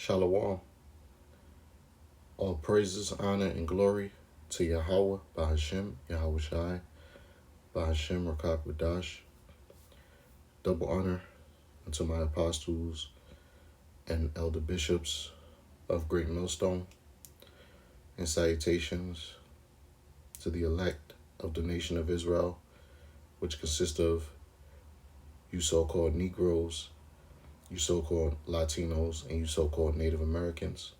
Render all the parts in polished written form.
Shalom. All praises, honor, and glory to Yahweh, Bahashem, Yahweh Shai, Bahashem, Rakak Wadash. Double honor unto my apostles and elder bishops of Great Millstone, and salutations to the elect of the nation of Israel, which consists of you so-called Negroes, you so-called Latinos, and you so-called Native Americans,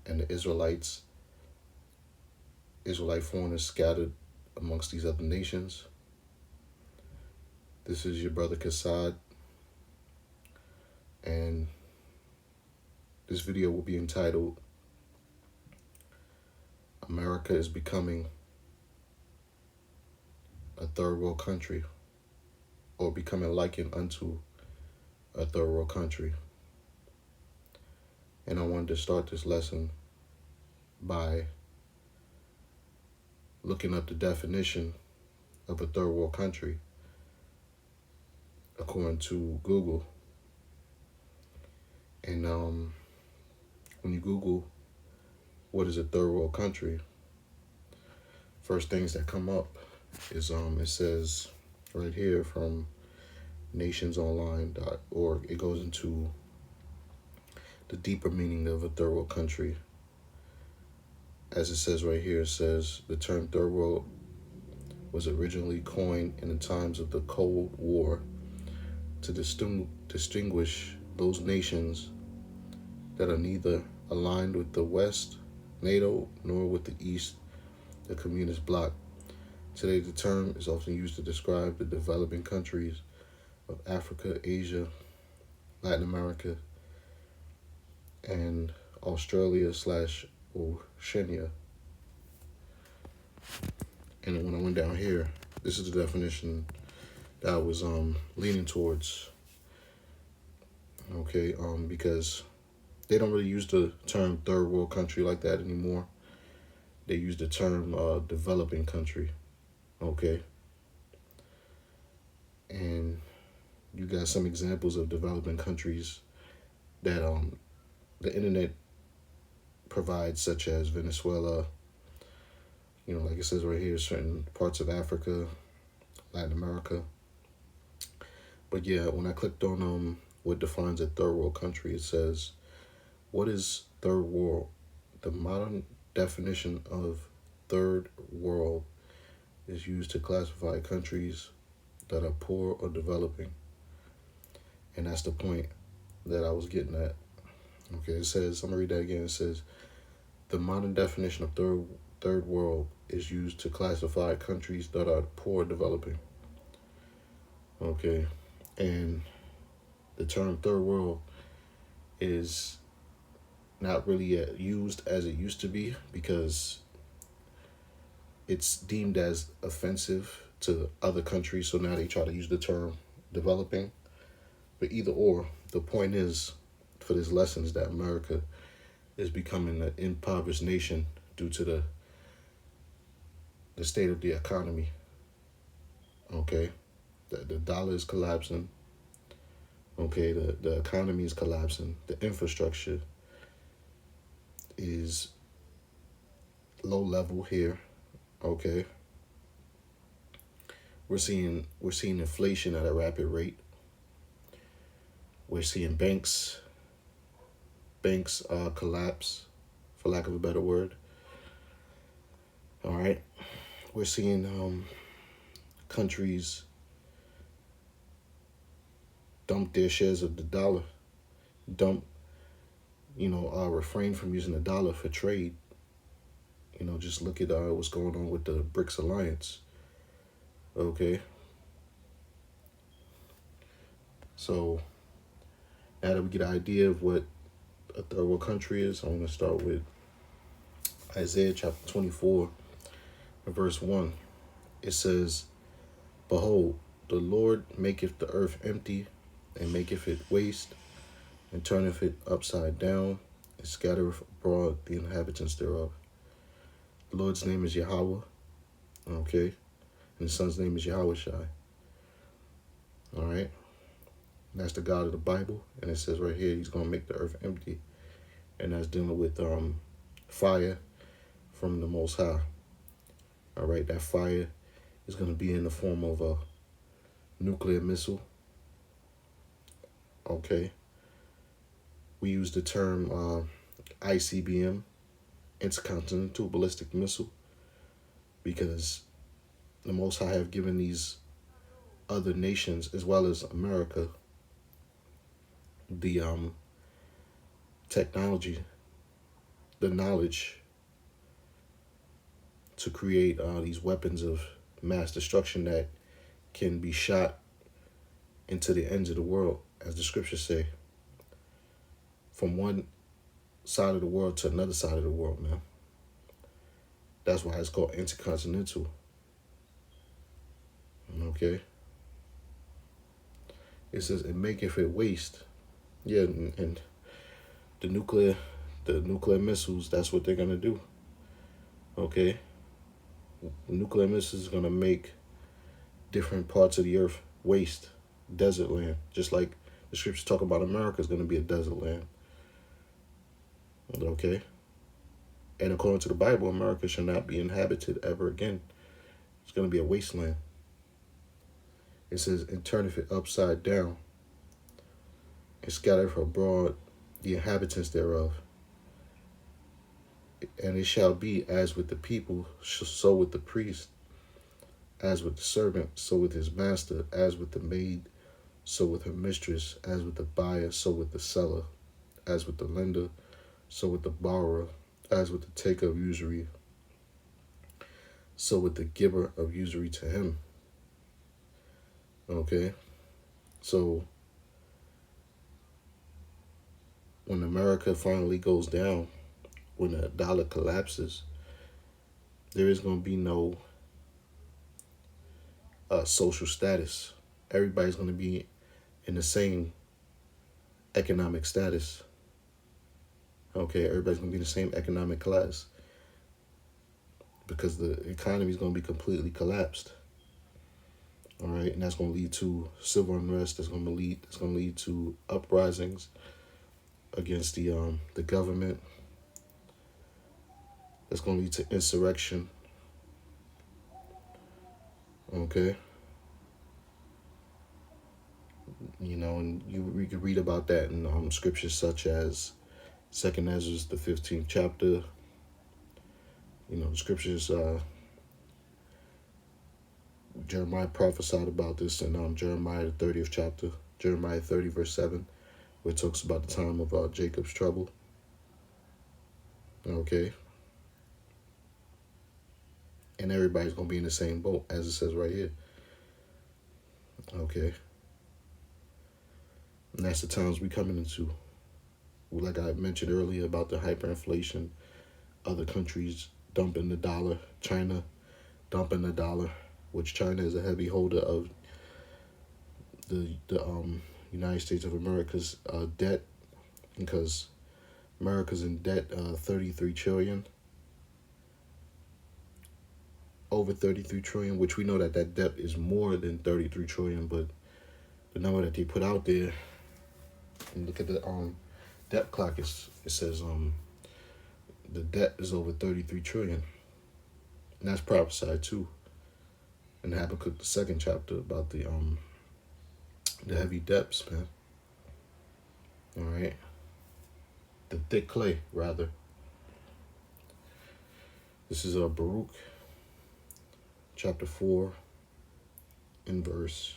and the Israelite foreigners scattered amongst these other nations. This is your brother Kassad, and this video will be entitled, America is Becoming a Third World Country, or becoming likened unto a third world country. And I wanted to start this lesson by looking up the definition of a third world country according to Google. And when you Google what is a third world country, first things that come up is it says right here from nationsonline.org. It goes into the deeper meaning of a third world country. As it says right here, it says the term third world was originally coined in the times of the Cold War to distinguish those nations that are neither aligned with the West, NATO, nor with the East, the Communist bloc. Today, the term is often used to describe the developing countries of Africa, Asia, Latin America, and Australia/Oceania. And when I went down here, this is the definition that I was leaning towards. Okay, because they don't really use the term third world country like that anymore. They use the term developing country. Okay. And you got some examples of developing countries that the internet provides, such as Venezuela, like it says right here, certain parts of Africa, Latin America. But yeah, when I clicked on what defines a third world country, it says, what is third world? The modern definition of third world is used to classify countries that are poor or developing. And that's the point that I was getting at. Okay, it says, I'm gonna read that again. It says, the modern definition of third world is used to classify countries that are poor or developing. Okay, and the term third world is not really used as it used to be because it's deemed as offensive to other countries. So now they try to use the term developing. But either or, the point is for this lesson is that America is becoming an impoverished nation due to the state of the economy. Okay, the dollar is collapsing. Okay, the economy is collapsing. The infrastructure is low level here. Okay, we're seeing inflation at a rapid rate. We're seeing banks collapse, for lack of a better word. All right, we're seeing countries dump their shares of the dollar, refrain from using the dollar for trade. Just look at what's going on with the BRICS alliance. Okay. So now that we get an idea of what a third world country is, I want to start with Isaiah chapter 24, verse 1. It says, behold, the Lord maketh the earth empty, and maketh it waste, and turneth it upside down, and scattereth abroad the inhabitants thereof. The Lord's name is Yahweh, okay? And the Son's name is Yahweh Shai. All right? And that's the God of the Bible, and it says right here, he's going to make the earth empty. and that's dealing with fire from the Most High. All right, that fire is going to be in the form of a nuclear missile. Okay, we use the term ICBM, intercontinental ballistic missile, because the Most High have given these other nations as well as America the technology, the knowledge to create these weapons of mass destruction that can be shot into the ends of the world, as the scriptures say, from one side of the world to another side of the world, man. That's why it's called intercontinental. Okay. It says, "And maketh it waste." Yeah, and the nuclear missiles, that's what they're gonna do. Okay. Nuclear missiles is gonna make different parts of the earth waste, desert land. Just like the scriptures talk about, America is gonna be a desert land. Okay. And according to the Bible, America shall not be inhabited ever again. It's gonna be a wasteland. It says, "And turneth it upside down, and scattereth abroad the inhabitants thereof. And it shall be as with the people, so with the priest, as with the servant, so with his master, as with the maid, so with her mistress, as with the buyer, so with the seller, as with the lender, so with the borrower, as with the taker of usury, so with the giver of usury to him." Okay? So when America finally goes down, when the dollar collapses, there is going to be no social status. Everybody's going to be in the same economic status. Okay, everybody's going to be in the same economic class, because the economy is going to be completely collapsed. All right, and that's going to lead to civil unrest. That's going to lead to uprisings against the government. That's going to lead to insurrection. Okay. And we could read about that in scriptures such as 2nd Ezra, the 15th chapter. The scriptures, Jeremiah prophesied about this in Jeremiah, the 30th chapter, Jeremiah 30, verse 7, where it talks about the time of Jacob's trouble. Okay. And everybody's going to be in the same boat, as it says right here. Okay. And that's the times we coming into. Like I mentioned earlier about the hyperinflation, other countries dumping the dollar, China dumping the dollar, which China is a heavy holder of the United States of America's debt, because America's in debt 33 trillion, over 33 trillion, which we know that debt is more than 33 trillion, but the number that they put out there, and look at the debt clock, it says the debt is over 33 trillion. And that's prophesied too in Habakkuk, the 2nd chapter, about the heavy depths, man. All right. The thick clay, rather. This is Baruch chapter 4 in verse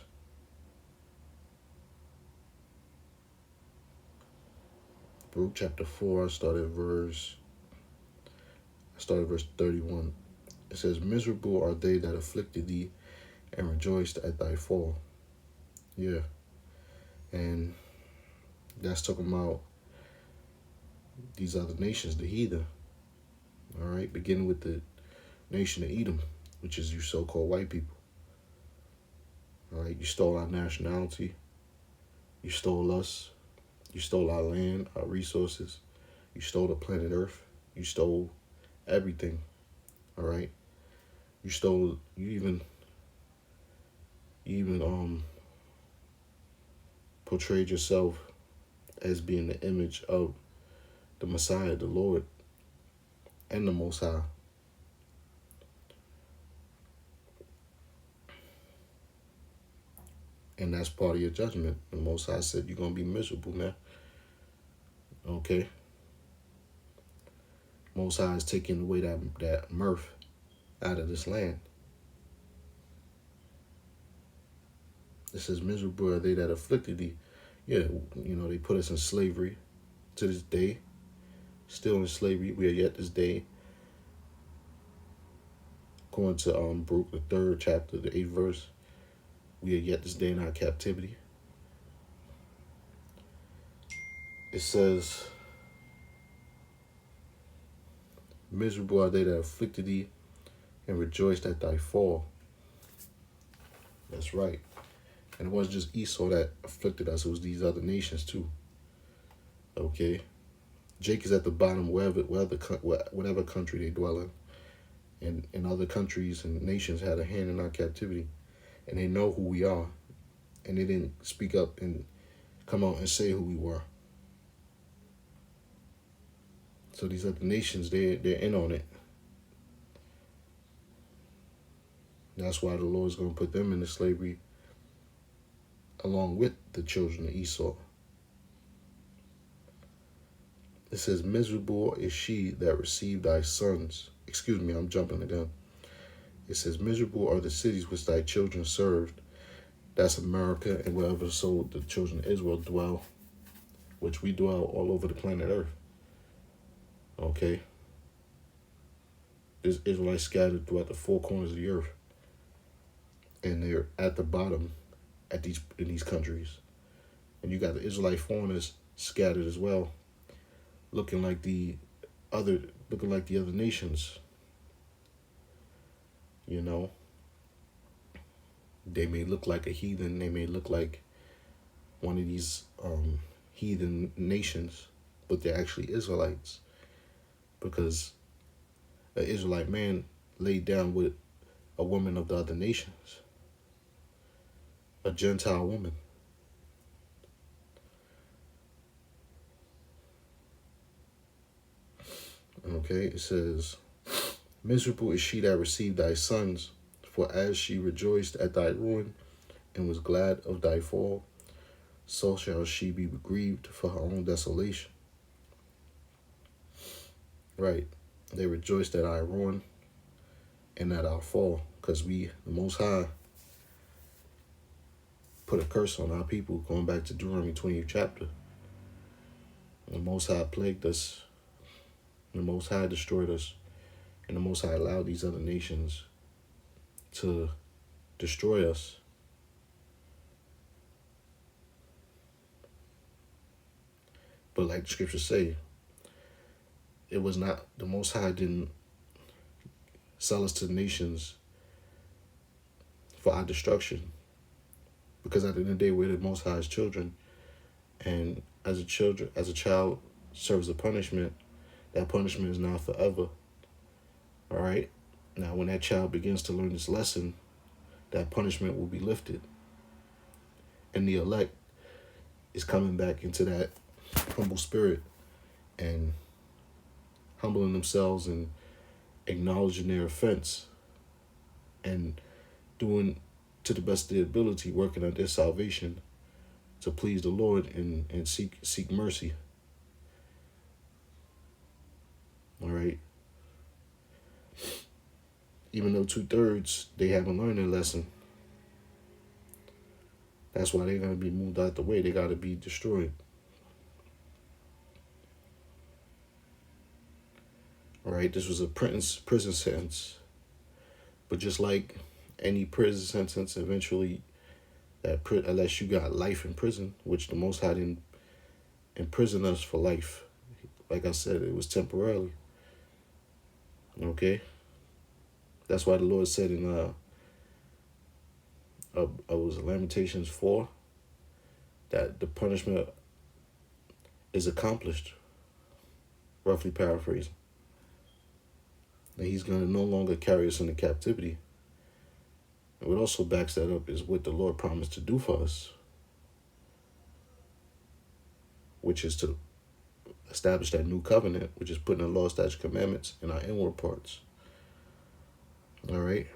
Baruch chapter 4, I started verse 31. It says, "Miserable are they that afflicted thee, and rejoiced at thy fall." Yeah. And that's talking about these other nations, the heathen. All right. Beginning with the nation of Edom, which is you so-called white people. All right. You stole our nationality. You stole us. You stole our land, our resources. You stole the planet Earth. You stole everything. All right. You even portrayed yourself as being the image of the Messiah, the Lord, and the Most High. And that's part of your judgment. The Most High said you're going to be miserable, man. Okay? Most High is taking away that mirth out of this land. It says, miserable are they that afflicted thee. Yeah, they put us in slavery to this day. Still in slavery. We are yet this day. Going to Baruch, the 3rd chapter, the 8th verse. We are yet this day in our captivity. It says, miserable are they that afflicted thee, and rejoiced at thy fall. That's right. And it wasn't just Esau that afflicted us, it was these other nations too. Okay? Jake is at the bottom whatever country they dwell in. And other countries and nations had a hand in our captivity. And they know who we are. And they didn't speak up and come out and say who we were. So these other nations, they're in on it. That's why the Lord's going to put them into slavery along with the children of Esau. It says, miserable is she that received thy sons. Excuse me, I'm jumping again. It says, miserable are the cities which thy children served. That's America and wherever so the children of Israel dwell, which we dwell all over the planet Earth. Okay? There's Israelites scattered throughout the 4 corners of the earth. And they're at the bottom in these countries. And you got the Israelite foreigners scattered as well, looking like the other nations. They may look like a heathen, they may look like one of these heathen nations, but they're actually Israelites. Because an Israelite man laid down with a woman of the other nations. A Gentile woman. Okay, it says, miserable is she that received thy sons, for as she rejoiced at thy ruin and was glad of thy fall, so shall she be grieved for her own desolation. Right. They rejoiced at our ruin and at our fall, because we, the Most High, put a curse on our people, going back to Deuteronomy 20th chapter. The Most High plagued us. The Most High destroyed us. And the Most High allowed these other nations to destroy us. But like the scriptures say, it was not, the Most High didn't sell us to the nations for our destruction. Because at the end of the day, we're the Most High's children. And as a child serves a punishment, that punishment is now forever. All right? Now, when that child begins to learn this lesson, that punishment will be lifted. And the elect is coming back into that humble spirit and humbling themselves and acknowledging their offense and doing to the best of their ability, working on their salvation to please the Lord and seek mercy. All right. Even though 2/3, they haven't learned their lesson. That's why they're going to be moved out the way. They got to be destroyed. All right. This was a prison sentence. But just like any prison sentence, eventually, unless you got life in prison, which the Most High didn't imprison us for life. Like I said, it was temporarily. Okay? That's why the Lord said in was Lamentations 4 that the punishment is accomplished, roughly paraphrasing. That he's going to no longer carry us into captivity. And what also backs that up is what the Lord promised to do for us, which is to establish that new covenant, which is putting the law, statutes, commandments in our inward parts. All right.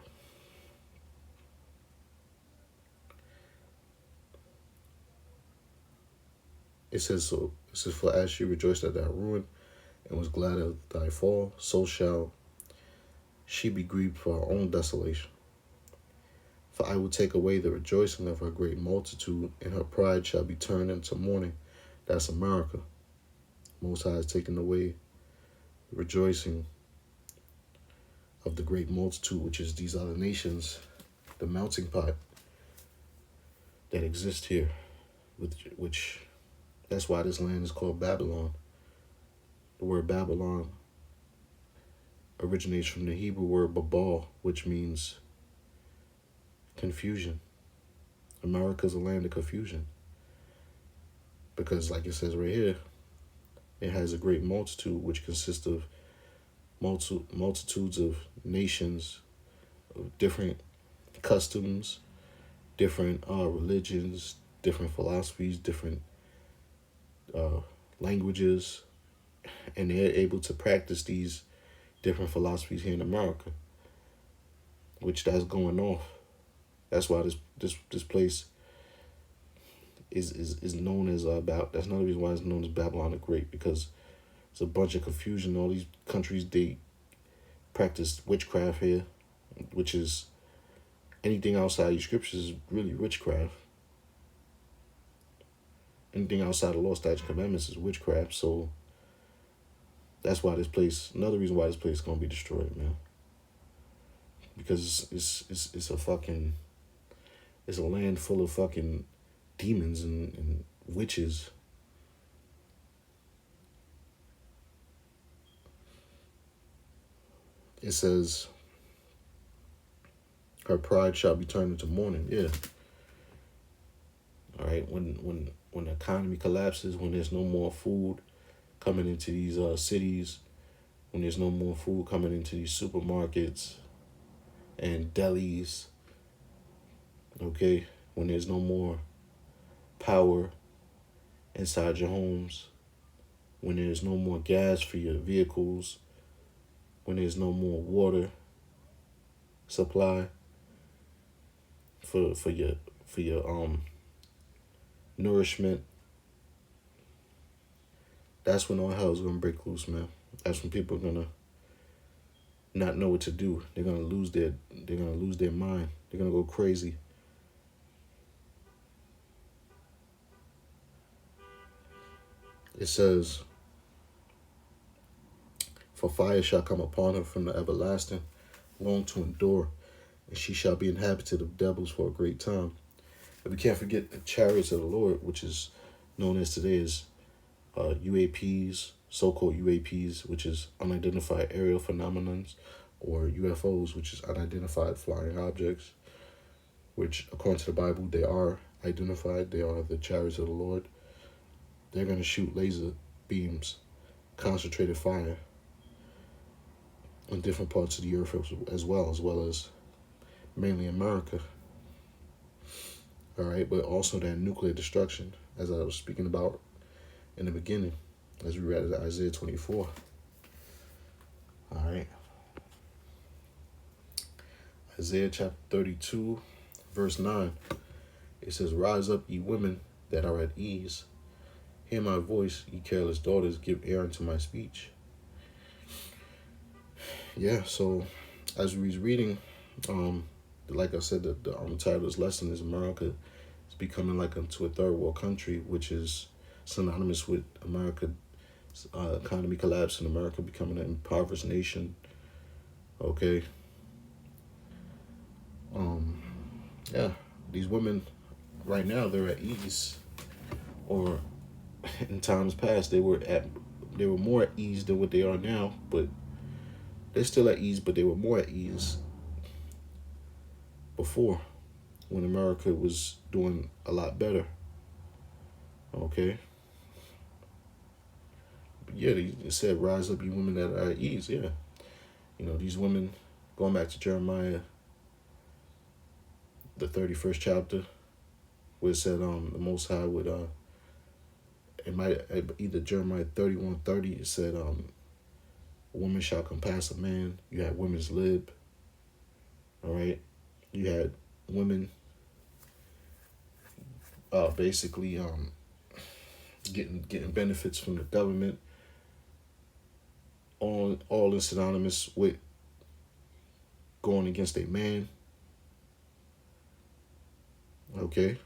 It says, so it says, for as she rejoiced at thy ruin and was glad at thy fall, so shall she be grieved for her own desolation. For I will take away the rejoicing of her great multitude, and her pride shall be turned into mourning. That's America. Most High is taking away the rejoicing of the great multitude, which is these other nations, the melting pot that exists here, which that's why this land is called Babylon. The word Babylon originates from the Hebrew word Babal, which means confusion. America's a land of confusion. Because like it says right here, it has a great multitude, which consists of multitudes of nations, of different customs, different religions, different philosophies, different languages, and they're able to practice these different philosophies here in America, which that's going off. That's why this place is known as that's another reason why it's known as Babylon the Great, because it's a bunch of confusion. All these countries, they practice witchcraft here, which is anything outside these scriptures is really witchcraft. Anything outside the law, statutes, commandments is witchcraft. So that's why this place, another reason why this place is gonna be destroyed, man. Because it's a land full of fucking demons and witches. It says, her pride shall be turned into mourning. Yeah. All right. When the economy collapses, when there's no more food coming into these cities, when there's no more food coming into these supermarkets and delis, okay, when there's no more power inside your homes, when there's no more gas for your vehicles, when there's no more water supply for your nourishment, that's when all hell is gonna break loose, man. That's when people are gonna not know what to do. They're gonna lose their mind. They're gonna go crazy. It says, for fire shall come upon her from the everlasting, long to endure, and she shall be inhabited of devils for a great time. And we can't forget the chariots of the Lord, which is known as today as UAPs, so-called UAPs, which is unidentified aerial phenomenons, or UFOs, which is unidentified flying objects, which according to the Bible, they are identified. They are the chariots of the Lord. They're going to shoot laser beams, concentrated fire in different parts of the earth as well as mainly America. All right, but also that nuclear destruction, as I was speaking about in the beginning, as we read Isaiah 24. All right. Isaiah chapter 32, verse 9. It says, rise up, ye women that are at ease. Hear my voice, ye careless daughters, give ear unto my speech. Yeah, so as we was reading, like I said, the title of this lesson is America is becoming like into a third world country, which is synonymous with America economy collapsing, America becoming an impoverished nation. Okay. Yeah, these women right now, they're at ease, or in times past they were more at ease than what they are now, but they're still at ease, but they were more at ease before, when America was doing a lot better. Okay. But yeah, it said, rise up, you women that are at ease. Yeah. You know, these women, going back to Jeremiah, the 31st chapter, where it said the Most High would it might either Jeremiah 31:30. It said, "A woman shall compass a man." You had women's lib. All right, you had women basically getting benefits from the government. All is synonymous with going against a man. Okay.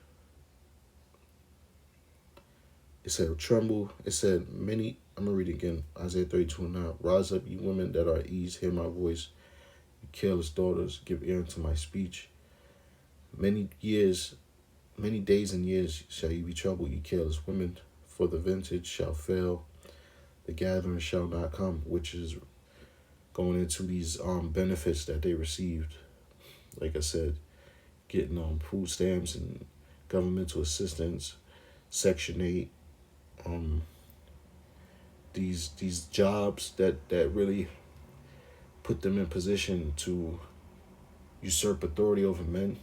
It said, "Tremble." It said, "Many." I'm gonna read it again. Isaiah 32:9. "Rise up, you women that are at ease. Hear my voice. You careless daughters, give ear unto my speech. Many years, many days and years shall you be troubled, you careless women. For the vintage shall fail, the gathering shall not come," which is going into these benefits that they received. Like I said, getting food stamps and governmental assistance, Section 8, these jobs that really put them in position to usurp authority over men.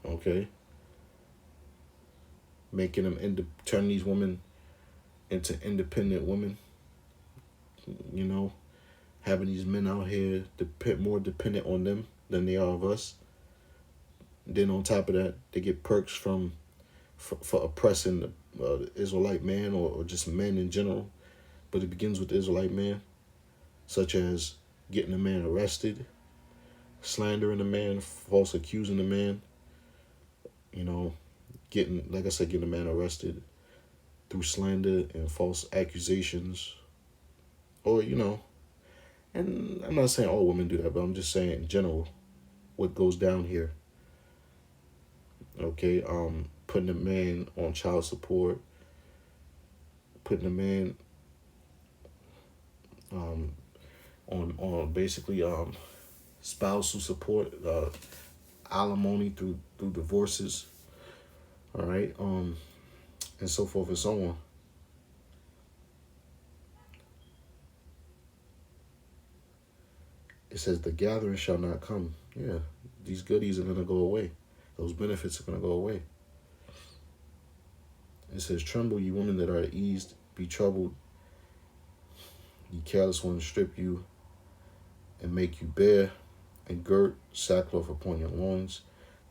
Okay, making them turn these women into independent women. You know, having these men out here more dependent on them than they are of us. Then on top of that, they get perks for oppressing the Israelite man or just men in general. But it begins with the Israelite man, such as getting a man arrested, slandering a man, false accusing a man. You know, like I said, getting a man arrested through slander and false accusations. Or, and I'm not saying all women do that, but I'm just saying in general what goes down here. Okay, putting a man on child support, putting a man on basically spousal support, alimony through divorces. All right, and so forth and so on. It says the gathering shall not come. Yeah, these goodies are gonna go away. Those benefits are gonna go away. It says, "Tremble, you women that are at ease, be troubled. Ye careless ones, strip you and make you bare, and girt sackcloth upon your loins.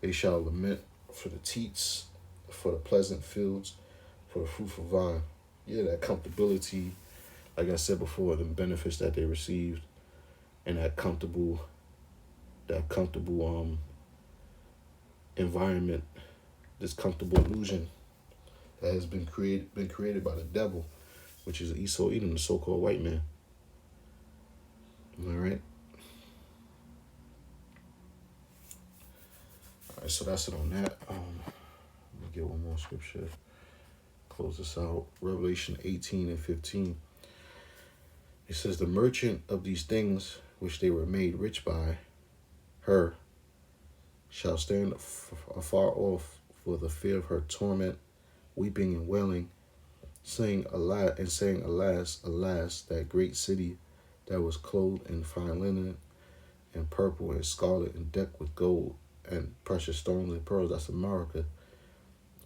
They shall lament for the teats, for the pleasant fields, for the fruitful vine." Yeah, that comfortability, like I said before, the benefits that they received, and that comfortable environment, this comfortable illusion that has been created by the devil, which is Esau Edom, the so-called white man. All right. All right, so that's it on that. Let me get one more scripture. Close this out. Revelation 18:15. It says, "The merchant of these things which they were made rich by her shall stand afar off for the fear of her torment, weeping and wailing, saying, Alas, alas, that great city that was clothed in fine linen and purple and scarlet and decked with gold and precious stones and pearls." That's America.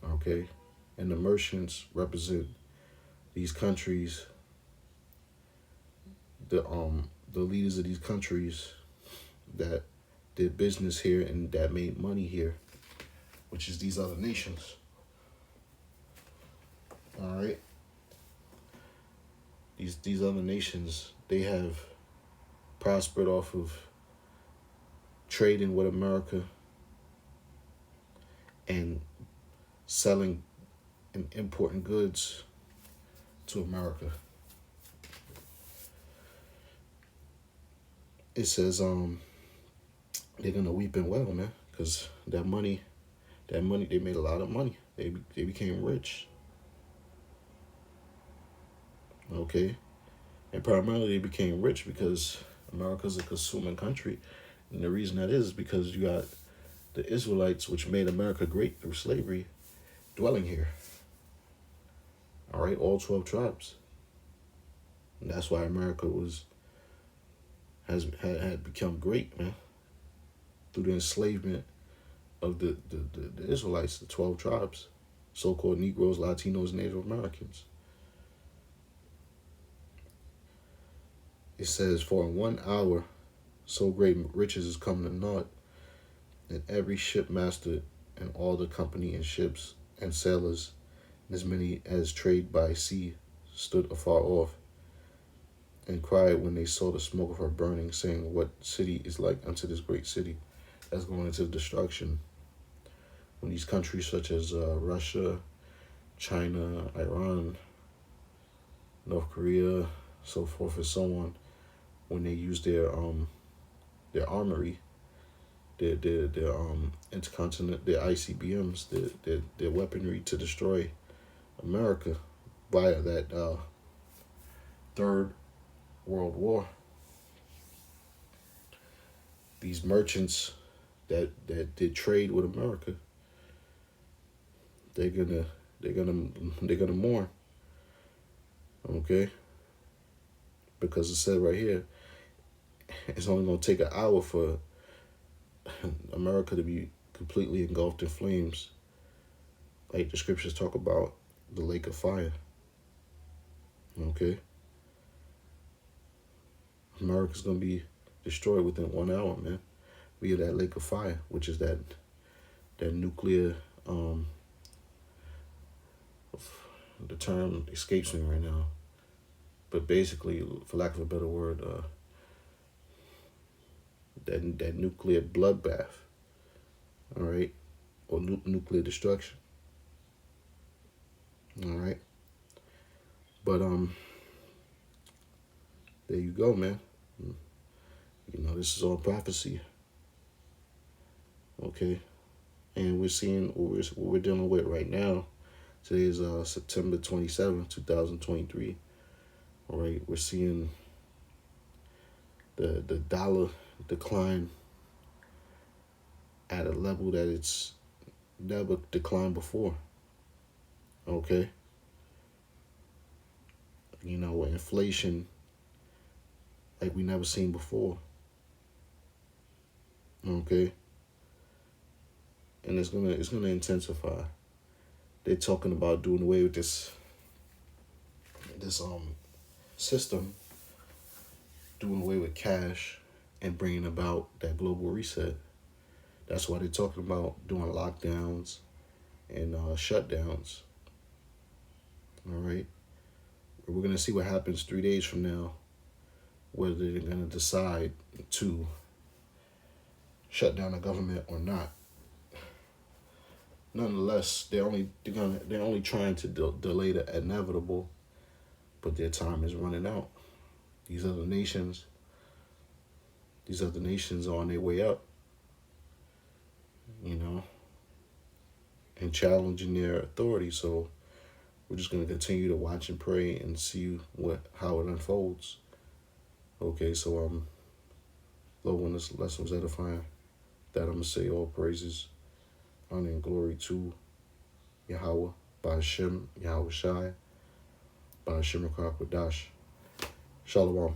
Okay. And the merchants represent these countries, the leaders of these countries that did business here and that made money here, which is these other nations. All right. These other nations, they have prospered off of trading with America and selling and importing goods to America. It says they're gonna weep and wail, man, because that money, they made a lot of money. They became rich. Okay, and primarily they became rich because America's a consuming country, and the reason that is because you got the Israelites, which made America great through slavery, dwelling here. All right, all 12 tribes. And that's why America had become great, man, through the enslavement of the Israelites, the 12 tribes. so-called Negroes, Latinos, Native Americans. It says, for in 1 hour, so great riches is coming to naught, and every shipmaster and all the company and ships and sailors, and as many as trade by sea, stood afar off, and cried when they saw the smoke of her burning, saying, what city is like unto this great city that's going into destruction? When these countries such as Russia, China, Iran, North Korea, so forth and so on, when they use their armory, their intercontinental, their ICBMs, their weaponry to destroy America via that Third World War. These merchants that did trade with America, they're gonna mourn. Okay? Because it said right here, it's only gonna take an hour for America to be completely engulfed in flames. Like the scriptures talk about the lake of fire. Okay? America's gonna be destroyed within 1 hour, man. Via that lake of fire, which is that nuclear the term escapes me right now. But basically, for lack of a better word, that nuclear bloodbath, all right, or nuclear destruction, all right. But there you go, man. You know, this is all prophecy, okay. And we're seeing what we're dealing with right now. Today is September 27th, 2023. All right, we're seeing the dollar decline at a level that it's never declined before. Okay. You know, inflation like we never seen before. Okay. And it's gonna intensify. They're talking about doing away with this system, doing away with cash, and bringing about that global reset. That's why they're talking about doing lockdowns and shutdowns. All right. We're going to see what happens 3 days from now, whether they're going to decide to shut down the government or not. Nonetheless, they're only trying to delay the inevitable, but their time is running out. These other nations are on their way up, you know, and challenging their authority. So we're just going to continue to watch and pray and see how it unfolds. Okay, so Lord, when this lesson was edifying, that I'm going to say all praises, honor, and glory to Yahweh, Ba'ashem, Yahweh Shai, Ba'ashem Rakah Kodash. Shalom.